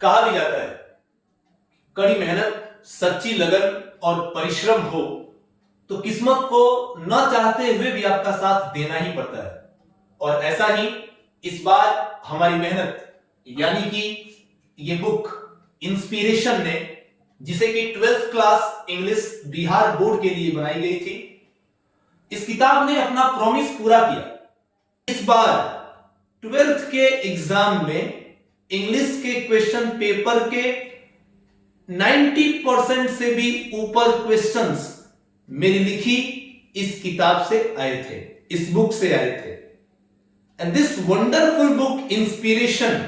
कहा भी जाता है कड़ी मेहनत, सच्ची लगन और परिश्रम हो तो किस्मत को न चाहते हुए भी आपका साथ देना ही पड़ता है। और ऐसा ही इस बार हमारी मेहनत यानी कि ये बुक इंस्पिरेशन ने, जिसे कि 12th class English Bihar board के लिए बनाई गई थी, इस किताब ने अपना प्रॉमिस पूरा किया। इस बार 12th के एग्जाम में इंग्लिश के क्वेश्चन पेपर के 90% से भी ऊपर क्वेश्चंस मेरी लिखी इस किताब से आए थे, इस बुक से आए थे। And this wonderful book inspiration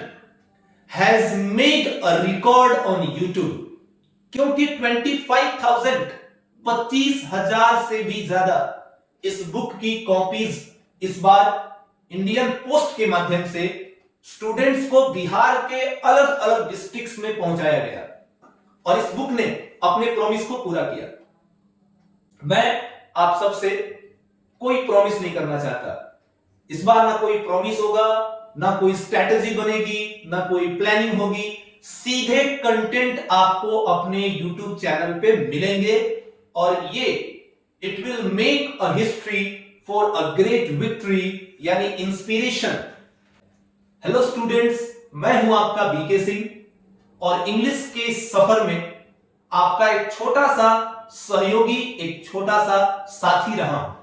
has made a record on YouTube, क्योंकि 25,000 से भी ज्यादा इस बुक की कॉपीज इस बार इंडियन पोस्ट के माध्यम से स्टूडेंट्स को बिहार के अलग अलग डिस्ट्रिक्ट्स में पहुंचाया गया और इस बुक ने अपने प्रॉमिस को पूरा किया। मैं आप सबसे कोई प्रॉमिस नहीं करना चाहता। इस बार ना कोई प्रॉमिस होगा, ना कोई स्ट्रैटेजी बनेगी, ना कोई प्लानिंग होगी। सीधे कंटेंट आपको अपने YouTube चैनल पे मिलेंगे और ये it will make a history for a great victory, यानी इंस्पिरेशन। हेलो स्टूडेंट्स, मैं हूं आपका बीके सिंह और इंग्लिश के इस सफर में आपका एक छोटा सा सहयोगी, एक छोटा सा साथी रहा हूं।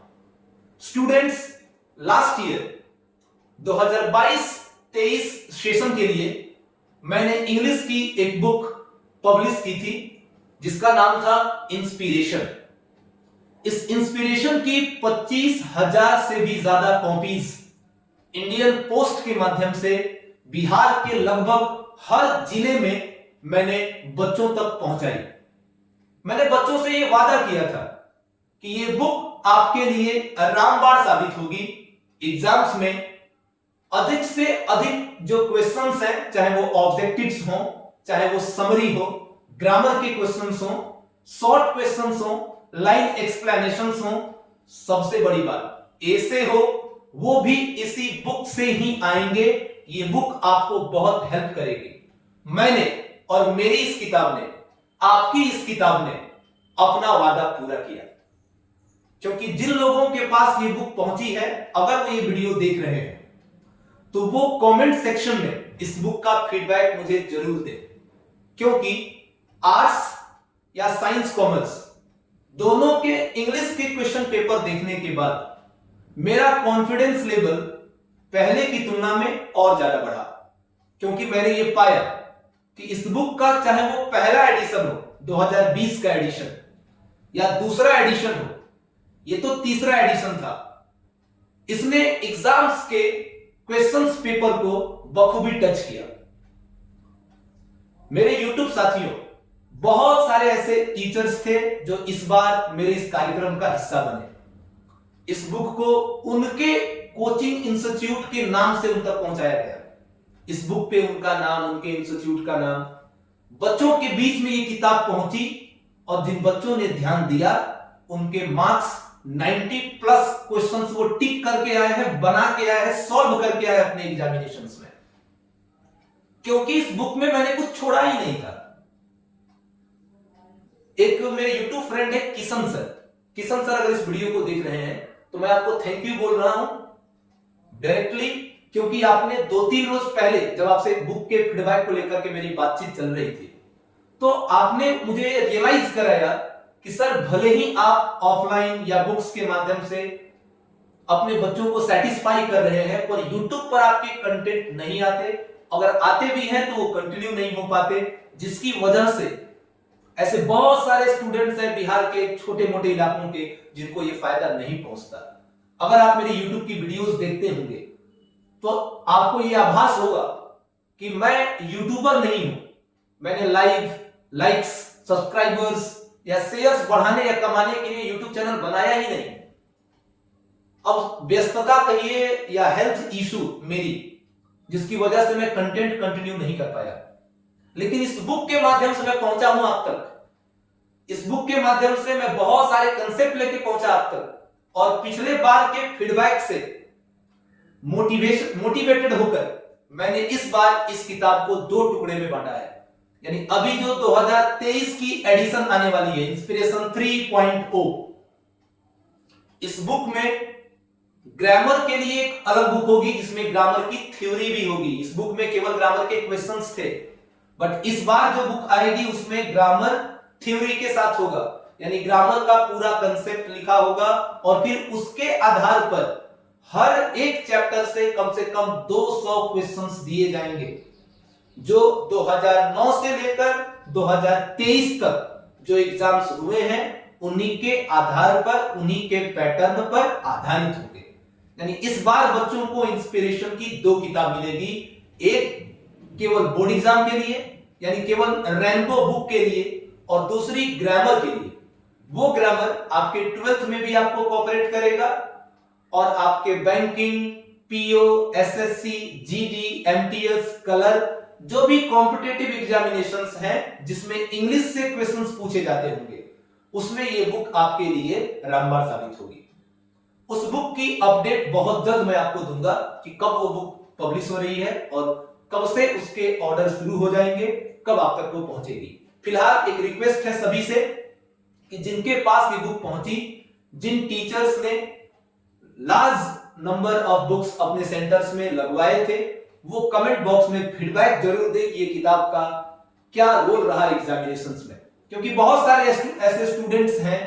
स्टूडेंट्स, लास्ट ईयर 2022-23 सेशन के लिए मैंने इंग्लिश की एक बुक पब्लिश की थी जिसका नाम था इंस्पिरेशन। इस इंस्पिरेशन की 25,000 से भी ज्यादा कॉपीज इंडियन पोस्ट के माध्यम से बिहार के लगभग हर जिले में मैंने बच्चों तक पहुंचाई। मैंने बच्चों से यह वादा किया था कि यह बुक आपके लिए रामबाण साबित होगी। एग्जाम्स में अधिक से अधिक जो क्वेश्चंस हैं, चाहे वो ऑब्जेक्टिव्स हो, चाहे वो समरी हो, ग्रामर के क्वेश्चंस हो, शॉर्ट क्वेश्चंस हो, लाइन एक्सप्लेनेशंस हो, सबसे बड़ी बात ऐसे हो, वो भी इसी बुक से ही आएंगे। ये बुक आपको बहुत हेल्प करेगी। मैंने और मेरी इस किताब ने, आपकी इस किताब ने अपना वादा पूरा किया, क्योंकि जिन लोगों के पास ये बुक पहुंची है, अगर वो ये वीडियो देख रहे हैं तो वो कमेंट सेक्शन में इस बुक का फीडबैक मुझे जरूर दें, क्योंकि आर्ट्स या साइंस कॉमर्स दोनों के इंग्लिश के क्वेश्चन पेपर देखने के बाद मेरा कॉन्फिडेंस लेवल पहले की तुलना में और ज्यादा बढ़ा, क्योंकि मैंने ये पाया कि इस बुक का चाहे वो पहला एडिशन हो, 2020 का एडिशन, या दूसरा एडिशन हो, ये तो तीसरा एडिशन था, इसने एग्जाम्स के क्वेश्चंस पेपर को बखूबी टच किया। मेरे YouTube साथियों, बहुत सारे ऐसे टीचर्स थे जो इस बार मेरे इस कार्यक्रम का हिस्सा बने। इस बुक को उनके कोचिंग इंस्टीट्यूट के नाम से उन तक पहुंचाया गया। इस बुक पे उनका नाम, उनके इंस्टीट्यूट का नाम, बच्चों के बीच में ये किताब पहुंची और जिन बच्चों ने ध्यान दिया उनके मार्क्स 90+ क्वेश्चंस वो टिक करके आए हैं, बना के आए हैं, सॉल्व करके आए अपने एग्जामिनेशंस में, क्योंकि इस बुक में मैंने कुछ छोड़ा ही नहीं था। एक मेरे YouTube फ्रेंड है किशन सर। किशन सर अगर इस वीडियो को देख रहे हैं तो मैं आपको थैंक यू बोल रहा हूं डायरेक्टली, क्योंकि आपने 2-3 रोज पहले जब आपसे बुक के फीडबैक को लेकर के मेरी बातचीत चल रही थी, तो आपने मुझे रियलाइज कराया कि सर, भले ही आप ऑफलाइन या बुक्स के माध्यम से अपने बच्चों को सेटिस्फाई कर रहे हैं, पर YouTube पर आपके कंटेंट नहीं आते, अगर आते भी हैं तो वो कंटिन्यू नहीं हो पाते, जिसकी वजह से ऐसे बहुत सारे स्टूडेंट्स हैं बिहार के छोटे मोटे इलाकों के जिनको ये फायदा नहीं पहुंचता। अगर आप मेरे YouTube की वीडियोस देखते होंगे तो आपको ये आभास होगा कि मैं यूट्यूबर नहीं हूं। मैंने लाइक्स, सब्सक्राइबर्स या शेयर्स बढ़ाने या कमाने के लिए YouTube चैनल बनाया ही नहीं। अब व्यस्तता कहिए या हेल्थ इशू मेरी, जिसकी वजह से मैं कंटेंट कंटिन्यू नहीं कर पाया, लेकिन इस बुक के माध्यम से मैं पहुंचा हूं आप तक। इस बुक के माध्यम से मैं बहुत सारे कंसेप्ट लेके पहुंचा आप तक, और पिछले बार के फीडबैक से मोटिवेटेड होकर मैंने इस बार इस किताब को 2 टुकड़े में बांटा है। यानी अभी जो 2023 की एडिशन आने वाली है, इंस्पिरेशन 3.0, इस बुक में ग्रामर के लिए एक अलग बुक होगी जिसमें ग्रामर की थ्योरी भी होगी। इस बुक में केवल ग्रामर के क्वेश्चंस थे, बट इस बार जो बुक आएगी उसमें ग्रामर थ्योरी के साथ होगा, यानी ग्रामर का पूरा कंसेप्ट लिखा होगा और फिर उसके आधार पर हर एक चैप्टर से कम 200 क्वेश्चंस दिए जाएंगे। जो 2009 से लेकर 2023 तक जो एग्जाम्स हुए हैं उन्हीं के आधार पर, उन्हीं के पैटर्न पर आधारित होंगे। यानी इस बार बच्चों को इंस्पिरेशन की 2 किताब मिलेगी, एक केवल बोर्ड एग्जाम के लिए यानी केवल रैंको बुक के लिए, और दूसरी ग्रामर के लिए। वो ग्रामर आपके 12th में भी आपको कोऑपरेट करेगा और आपके banking, PO, SSC, GD, MTS, clerk, जो भी कॉम्पिटिटिव एग्जामिनेशंस हैं जिसमें इंग्लिश से क्वेश्चंस पूछे जाते होंगे, उसमें ये बुक आपके लिए रामबाण साबित होगी। उस बुक की अपडेट बहुत जल्द मैं आपको दूंगा कि कब वो बुक पब्लिश हो रही है और कब से उसके ऑर्डर शुरू हो जाएंगे, कब आप तक वो पहुंचेगी। फिलहाल एक रिक्वेस्ट है सभी से कि जिनके पास ये बुक पहुंची, जिन टीचर्स ने लार्ज नंबर ऑफ बुक्स अपने सेंटर्स में लगवाए थे, वो कमेंट बॉक्स में फीडबैक जरूर दें कि ये किताब का क्या रोल रहा एग्जामिनेशंस में। क्योंकि बहुत सारे ऐसे स्टूडेंट्स हैं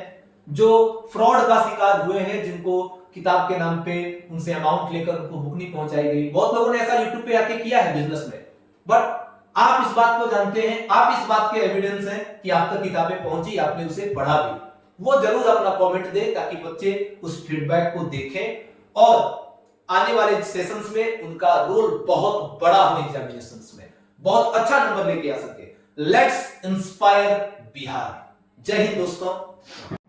जो फ्रॉड का शिकार हुए हैं, जिनको किताब के नाम पे उनसे अमाउंट लेकर उनको बुक नहीं पहुंचाई गई। बहुत लोगों ने ऐसा यूट्यूब पे आके किया है बिजनेस में, बट आप इस बात को जानते हैं, आप इस बात के एविडेंस हैं कि आप तक किताबें पहुंची, आपने उसे पढ़ा भी। वो जरूर अपना कमेंट दें ताकि बच्चे उस फीडबैक को देखें और आने वाले सेशंस में उनका रोल बहुत बड़ा हो, एग्जामिनेशंस में बहुत अच्छा नंबर लेके आ सके। Let's inspire Bihar. जय हिंद दोस्तों।